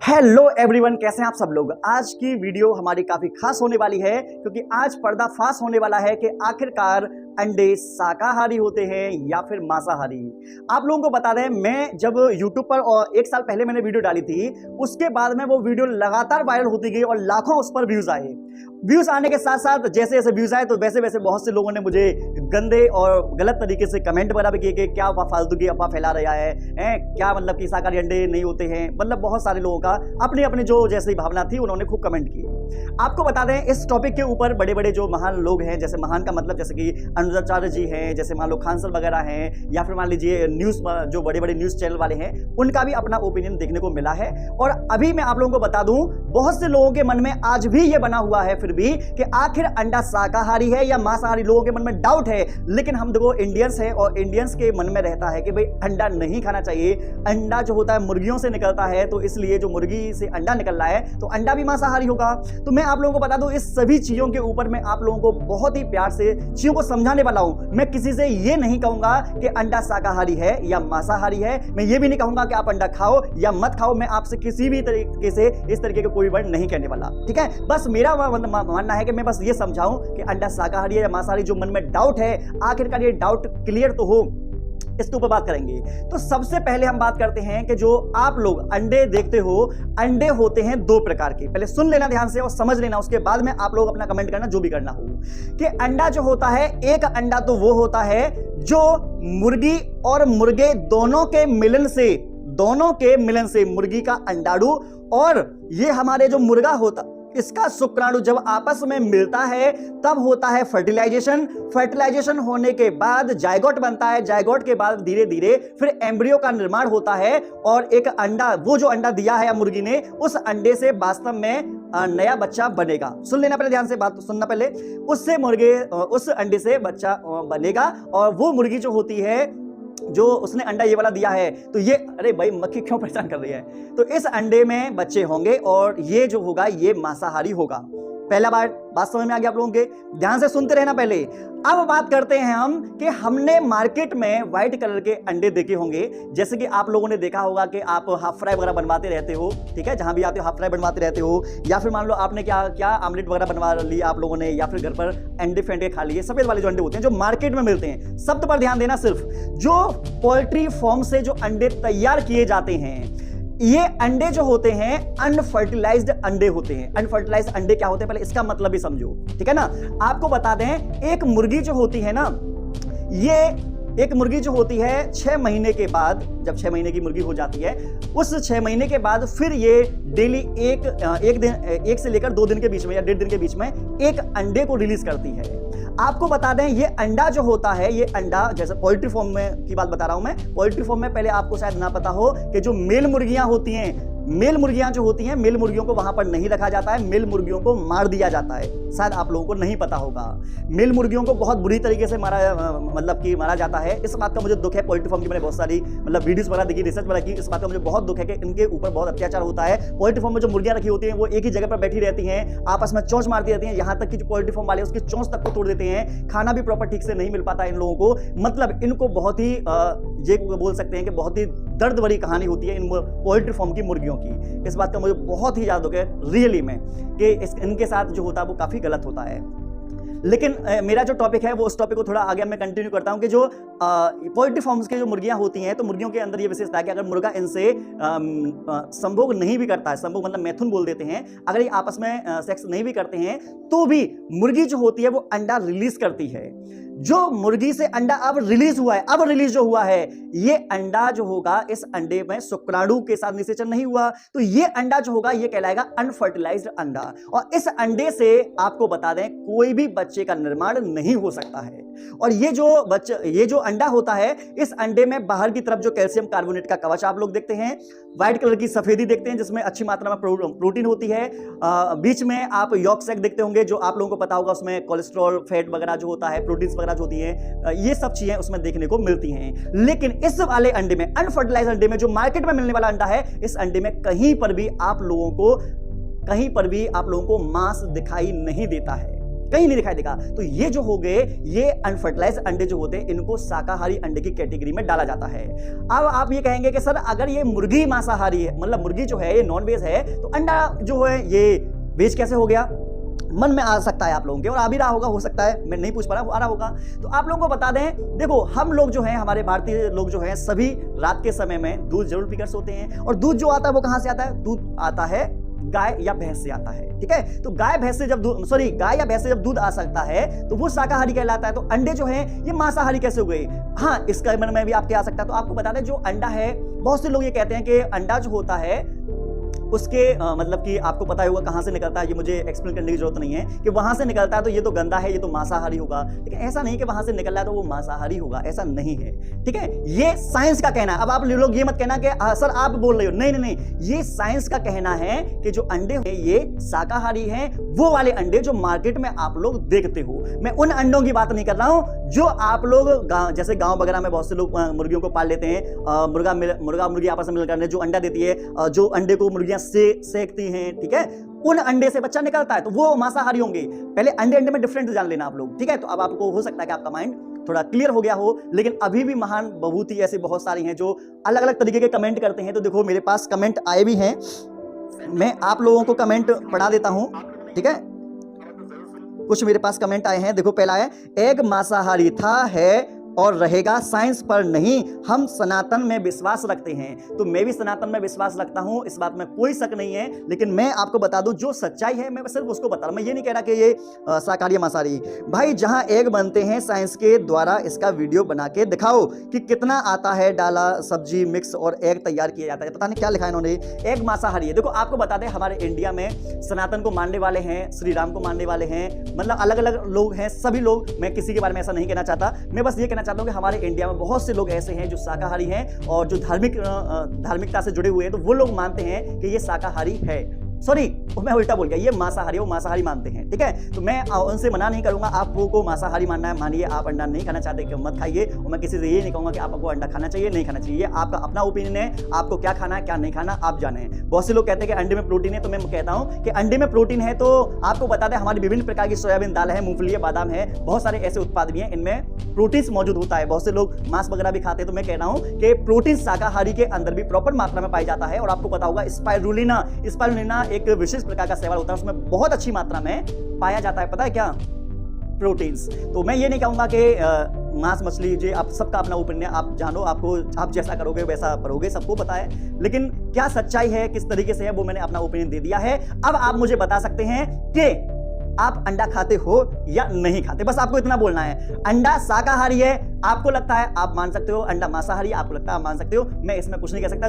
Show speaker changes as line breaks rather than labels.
Hello everyone, कैसे हैं आप सब लोग। आज की वीडियो हमारी काफी खास होने वाली है क्योंकि आज पर्दाफाश होने वाला है कि आखिरकार अंडे शाकाहारी होते हैं या फिर मांसाहारी। आप लोगों को बता दें, मैं जब YouTube पर और 1 साल पहले मैंने वीडियो डाली थी, उसके बाद में वो वीडियो लगातार वायरल होती गई और लाखों उस पर व्यूज आए। व्यूज आने के साथ साथ जैसे जैसे व्यूज आए तो वैसे वैसे बहुत से लोगों ने मुझे गंदे और गलत तरीके से कमेंट वगैरह भी किए कि क्या फालतू की अफवाह फैला रहा है, क्या मतलब कि शाकाहारी अंडे नहीं होते हैं। मतलब बहुत सारे लोगों का अपनी अपनी जो जैसी भावना थी उन्होंने खूब कमेंट किए। आपको बता दें, इस टॉपिक के ऊपर बड़े बड़े जो महान लोग हैं, जैसे महान का मतलब जैसे कि अनुजाचार्य जी हैं, जैसे मान लो खान सर वगैरह हैं, या फिर मान लीजिए न्यूज़ जो बड़े बड़े न्यूज़ चैनल वाले हैं, उनका भी अपना ओपिनियन देखने को मिला है। और अभी मैं आप लोगों को बता दूं, बहुत से लोगों के मन में आज भी ये बना हुआ है फिर भी कि आखिर अंडा शाकाहारी है या मांसाहारी। लोगों के मन में डाउट है, लेकिन हम देखो इंडियंस हैं और इंडियंस के मन में रहता है कि भाई अंडा नहीं खाना चाहिए। अंडा जो होता है मुर्गियों से निकलता है, तो इसलिए जो मुर्गी से अंडा निकल रहा है तो अंडा भी मांसाहारी होगा। तो मैं आप लोगों को बता दूं, इस सभी चीजों के ऊपर मैं आप लोगों को बहुत ही प्यार से चीजों को समझाने वाला हूं। मैं किसी से ये नहीं कहूंगा कि अंडा शाकाहारी है या मांसाहारी है। मैं ये भी नहीं कहूंगा कि आप अंडा खाओ या मत खाओ। मैं आपसे किसी भी तरीके से इस तरीके का कोई वर्ड नहीं कहने वाला, ठीक है। बस मेरा मानना है कि मैं बस ये समझाऊं कि अंडा शाकाहारी है या मांसाहारी। जो मन में डाउट है, आखिरकार ये डाउट क्लियर तो हो, इसके ऊपर बात करेंगे। तो सबसे पहले हम बात करते हैं कि जो आप लोग अंडे देखते हो, अंडे होते हैं 2 प्रकार के। पहले सुन लेना ध्यान से और समझ लेना, उसके बाद में आप लोग अपना कमेंट करना जो भी करना हो। कि अंडा जो होता है, एक अंडा तो वो होता है जो मुर्गी और मुर्गे दोनों के मिलन से मुर्गी का अंडाणु और ये हमारे जो मुर्गा होता इसका शुक्राणु जब आपस में मिलता है तब होता है फर्टिलाइजेशन होने के बाद जायगोट बनता है। जायगोट के बाद धीरे धीरे फिर एम्ब्रियो का निर्माण होता है और एक अंडा, वो जो अंडा दिया है मुर्गी ने, उस अंडे से वास्तव में नया बच्चा बनेगा। सुन लेना पहले ध्यान से, बात तो सुनना पहले। उस अंडे से बच्चा बनेगा और वो मुर्गी जो होती है, जो उसने अंडा ये वाला दिया है, तो ये, अरे भाई मक्खी क्यों परेशान कर रही है, तो इस अंडे में बच्चे होंगे और ये जो होगा ये मांसाहारी होगा। पहला बात समझ में आ गया आप लोगों के? ध्यान से सुनते रहना पहले। अब बात करते हैं हम कि हमने मार्केट में व्हाइट कलर के अंडे देखे होंगे। जैसे कि आप लोगों ने देखा होगा कि आप हाफ फ्राई वगैरह बनवाते रहते हो, ठीक है, जहां भी आते हो हाफ फ्राई बनवाते रहते हो, या फिर मान लो आपने क्या आमलेट वगैरह बनवा लिया आप लोगों ने, या फिर घर पर अंडे फेंटे खा लिए। सफेद वाले जो अंडे होते हैं जो मार्केट में मिलते हैं, शब्द पर ध्यान देना। सिर्फ जो पोल्ट्री फार्म से जो अंडे तैयार किए जाते हैं, ये अंडे जो होते हैं अनफर्टिलाइज्ड अंडे होते हैं। अनफर्टिलाइज्ड अंडे क्या होते हैं, पहले इसका मतलब भी समझो, ठीक है ना। आपको बता दें, एक मुर्गी जो होती है ना, ये एक मुर्गी जो होती है 6 महीने के बाद, जब 6 महीने की मुर्गी हो जाती है, उस 6 महीने के बाद फिर ये डेली एक से लेकर 2 दिन के बीच में या 1.5 दिन के बीच में एक अंडे को रिलीज करती है। आपको बता दें, ये अंडा जो होता है, ये अंडा जैसे पोल्ट्री फार्म में की बात बता रहा हूं मैं। पोल्ट्री फार्म में पहले आपको शायद ना पता हो कि जो मेल मुर्गियां होती हैं, मेल मुर्गियां जो होती हैं, मेल मुर्गियों को वहां पर नहीं रखा जाता है, मेल मुर्गियों को मार दिया जाता है। शायद आप लोगों को नहीं पता होगा, मेल मुर्गियों को बहुत बुरी तरीके से मारा जाता है। इस बात का मुझे दुख है। पोल्ट्री फार्म की मैंने बहुत सारी वीडियोस बना देखी, रिसर्च बना की। इस बात का मुझे बहुत दुख है कि इनके ऊपर बहुत अत्याचार होता है। पोल्ट्री फार्म में जो मुर्गियां रखी होती हैं वो एक ही जगह पर बैठी रहती हैं, आपस में चोंच मारती रहती हैं, यहाँ तक कि जो पोल्ट्री फार्म वाले उसकी चोंच तक को तोड़ देते हैं। खाना भी प्रॉपर ठीक से नहीं मिल पाता इन लोगों को। मतलब इनको बहुत ही ये बोल सकते हैं कि बहुत ही दर्द भरी कहानी होती है इन पोल्ट्री फार्म की मुर्गियों की। इस बात का मुझे बहुत ही ज्यादा दुख है रियली में कि इनके साथ जो होता है वो काफी गलत होता है। लेकिन मेरा जो टॉपिक है वो उस टॉपिक को थोड़ा आगे मैं कंटिन्यू करता हूं कि जो पोल्ट्री फार्म्स के जो मुर्गियां होती हैं, तो मुर्गियों के अंदर ये विशेषता है कि अगर मुर्गा इनसे संभोग नहीं भी करता है, संभोग मतलब मैथुन बोल देते हैं, अगर ये आपस में सेक्स नहीं भी करते हैं, तो भी मुर्गी जो होती है वो अंडा रिलीज करती है। जो मुर्गी से अंडा अब रिलीज जो हुआ है, ये अंडा जो होगा, इस अंडे में शुक्राणु के साथ निषेचन नहीं हुआ, तो ये अंडा जो होगा ये कहलाएगा अनफर्टिलाइज्ड अंडा। और इस अंडे से आपको बता दें, कोई भी बच्चे का निर्माण नहीं हो सकता है। और ये जो अंडा होता है, इस अंडे में बाहर की तरफ जो कैल्शियम कार्बोनेट का कवच आप लोग देखते हैं, व्हाइट कलर की सफेदी देखते हैं जिसमें अच्छी मात्रा में प्रोटीन होती है। बीच में आप यॉक सैक देखते होंगे, जो आप लोगों को पता होगा उसमें कोलेस्ट्रॉल, फैट वगैरह जो होता है, प्रोटीन्स वगैरह जो होती है, ये सब चीजें उसमें देखने को मिलती हैं। लेकिन इस वाले अंडे में, अनफर्टिलाइज्ड अंडे में, जो मार्केट में मिलने वाला अंडा है, इस अंडे में कहीं पर भी आप लोगों को मांस दिखाई नहीं देता है। कहीं नहीं दिखाई देगा। तो ये जो हो गए, ये अनफर्टिलाइज्ड अंडे जो होते हैं, इनको शाकाहारी अंडे की कैटेगरी में डाला जाता है। अब आप ये कहेंगे कि सर अगर ये मुर्गी मांसाहारी है, मतलब मुर्गी जो है ये नॉन वेज है, तो अंडा जो है ये वेज कैसे हो गया? मन में आ सकता है आप लोगों के, और आ भी रहा होगा, हो सकता है, मैं नहीं पूछ पा रहा, आ रहा होगा। तो आप लोगों को बता दें, देखो हम लोग जो हैं, हमारे भारतीय लोग जो हैं, सभी रात के समय में दूध जरूर पीकर सोते हैं। और दूध जो आता है वो कहां से आता है? दूध आता है गाय या भैंस से आता है, ठीक है। तो गाय या भैंस से जब दूध आ सकता है तो वो शाकाहारी कहलाता है। तो अंडे जो है ये मांसाहारी कैसे हो गए? हाँ, इसका मन में भी आपके आ सकता है। तो आपको बता दें, जो अंडा है, बहुत से लोग ये कहते हैं कि अंडा जो होता है उसके मतलब कि आपको पता होगा कहां से निकलता है, ये मुझे एक्सप्लेन करने की जरूरत नहीं है कि वहां से निकलता है तो ये तो गंदा है, ये तो मांसाहारी होगा। लेकिन ऐसा नहीं कि वहां से निकल रहा है तो वो मांसाहारी होगा, ऐसा नहीं है, ठीक है। ये साइंस का कहना है। अब आप लोग ये मत कहना कि सर आप बोल रहे हो, नहीं नहीं नहीं, ये साइंस का कहना है कि जो अंडे हैं ये शाकाहारी हैं, वो वाले अंडे जो मार्केट में आप लोग देखते हो। मैं उन अंडों की बात नहीं कर रहा हूं जो आप लोग जैसे गांव वगैरह में बहुत से लोग मुर्गियों को पाल लेते हैं, मुर्गा मुर्गी आपस में मिलकर जो अंडा देती है, जो अंडे को मुर्गियां सेकती हैं, ठीक है, उन अंडे से बच्चा निकलता है, तो वो मांसाहारी होंगे। पहले अंडे में डिफरेंस जान लेना आप लोग, ठीक है। तो अब आपको हो सकता है कि आपका माइंड थोड़ा क्लियर हो गया हो, लेकिन अभी भी महान बहुत ही ऐसे बहुत सारी हैं जो अलग अलग तरीके के कमेंट करते हैं। तो देखो मेरे पास कमेंट आए भी हैं, मैं आप लोगों को कमेंट पढ़ा देता हूं, ठीक है। कुछ मेरे पास कमेंट आए हैं, देखो पहला है, एग मांसाहारी था, है और रहेगा, साइंस पर नहीं, हम सनातन में विश्वास रखते हैं। तो मैं भी सनातन में विश्वास रखता हूं, इस बात में कोई शक नहीं है। लेकिन मैं आपको बता दूं जो सच्चाई है, मैं सिर्फ उसको बता रहा हूं। मैं ये नहीं कह रहा कि ये शाकाहारी मांसाहारी। भाई जहां एग बनते हैं, साइंस के द्वारा इसका वीडियो बना के दिखाओ कि कितना आता है, डाला सब्जी मिक्स और एग तैयार किया जाता है। पता नहीं क्या लिखा है इन्होंने, एग मांसाहारी है। देखो आपको बता दें, हमारे इंडिया में सनातन को मानने वाले हैं, श्री राम को मानने वाले हैं, मतलब अलग अलग लोग हैं, सभी लोग। मैं किसी के बारे में ऐसा नहीं कहना चाहता, मैं बस ये कहना चाहता हूं कि हमारे इंडिया में बहुत से लोग ऐसे हैं जो शाकाहारी हैं और जो धार्मिकता से जुड़े हुए हैं, तो वो लोग मानते हैं कि ये शाकाहारी है। सॉरी, मैं उल्टा बोल गया, ये मांसाहारी, वो मांसाहारी मानते हैं, ठीक है। तो मैं उनसे मना नहीं करूंगा, आपको मांसाहारी मानना है मानिए, आप अंडा नहीं खाना चाहते मत खाइए। और मैं किसी से ये नहीं कहूंगा कि आपको अंडा खाना चाहिए नहीं खाना चाहिए, आपका अपना ओपिनियन है, आपको क्या खाना है क्या नहीं खाना आप जाने। बहुत से लोग कहते हैं कि अंडे में प्रोटीन है, तो मैं कहता हूं कि अंडे में प्रोटीन है तो आपको बता दें, हमारी विभिन्न प्रकार की सोयाबीन दाल है, मूंगफली है, बादाम है, बहुत सारे ऐसे उत्पाद भी हैं, इनमें प्रोटीन मौजूद होता है। बहुत से लोग मांस वगैरह भी खाते हैं, तो मैं कह रहा हूं कि प्रोटीन शाकाहारी के अंदर भी प्रॉपर मात्रा में पाया जाता है। और आपको पता होगा स्पाइरुलिना एक विशेष प्रकार का शैवाल होता है, उसमें बहुत अच्छी मात्रा में पाया जाता है, पता है क्या, प्रोटीन्स। तो मैं ये नहीं कहूंगा कि मांस मछली, जो आप सबका अपना ओपिनियन, आप जानो, आपको आप जैसा करोगे वैसा करोगे, सबको पता है। लेकिन क्या सच्चाई है, किस तरीके से है, वो मैंने अपना ओपिनियन दे दिया है। अब आप मुझे बता सकते हैं कि आप अंडा खाते हो या नहीं खाते, बस आपको इतना बोलना है। अंडा शाकाहारी है, आपको लगता है आप मान सकते हो, अंडा मांसाहारी आपको लगता है आप मान सकते हो, मैं इसमें कुछ नहीं कह सकता।